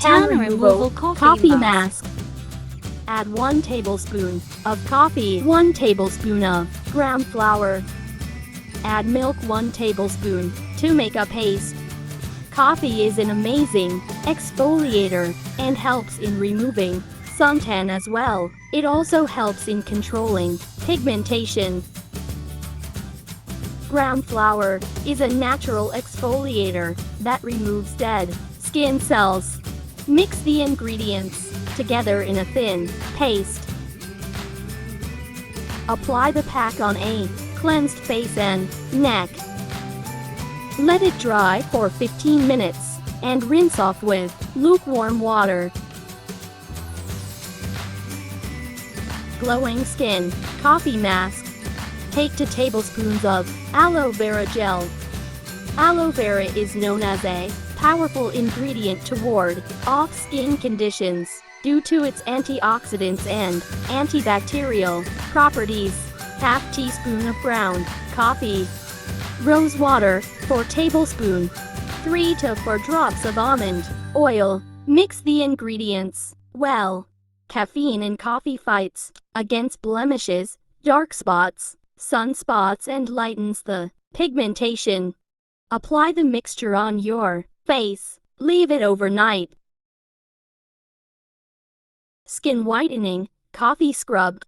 Tan removal coffee mask. Add 1 tablespoon of coffee, 1 tablespoon of ground flour. Add milk 1 tablespoon to make a paste. Coffee is an amazing exfoliator and helps in removing suntan as well. It also helps in controlling pigmentation. Ground flour is a natural exfoliator that removes dead skin cells. Mix the ingredients together in a thin paste. Apply the pack on a cleansed face and neck. Let it dry for 15 minutes and rinse off with lukewarm water. Glowing skin coffee mask. Take 2 tablespoons of aloe vera gel. Aloe vera is known as a powerful ingredient to ward off skin conditions due to its antioxidants and antibacterial properties. Half teaspoon of ground coffee. Rose water 4 tablespoons. 3 to 4 drops of almond oil. Mix the ingredients well. Caffeine in coffee fights against blemishes, dark spots, sunspots, and lightens the pigmentation. Apply the mixture on your face. Leave it overnight. Skin whitening coffee scrub.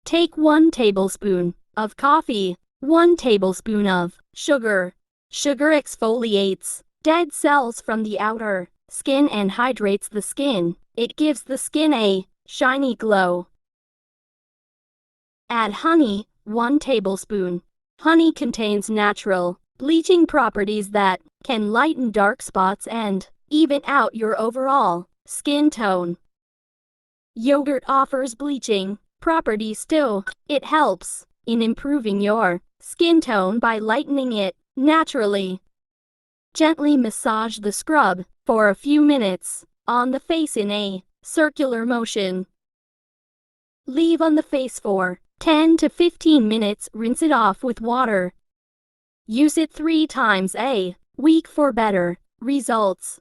Take 1 tablespoon of coffee, 1 tablespoon of sugar. Sugar exfoliates dead cells from the outer skin and hydrates the skin. It gives the skin a shiny glow. Add honey 1 tablespoon. Honey contains natural bleaching properties that can lighten dark spots and even out your overall skin tone. Yogurt offers bleaching properties too. It helps in improving your skin tone by lightening it naturally. Gently massage the scrub for a few minutes on the face in a circular motion. Leave on the face for 10 to 15 minutes. Rinse it off with water. Use it 3 times a week for better results.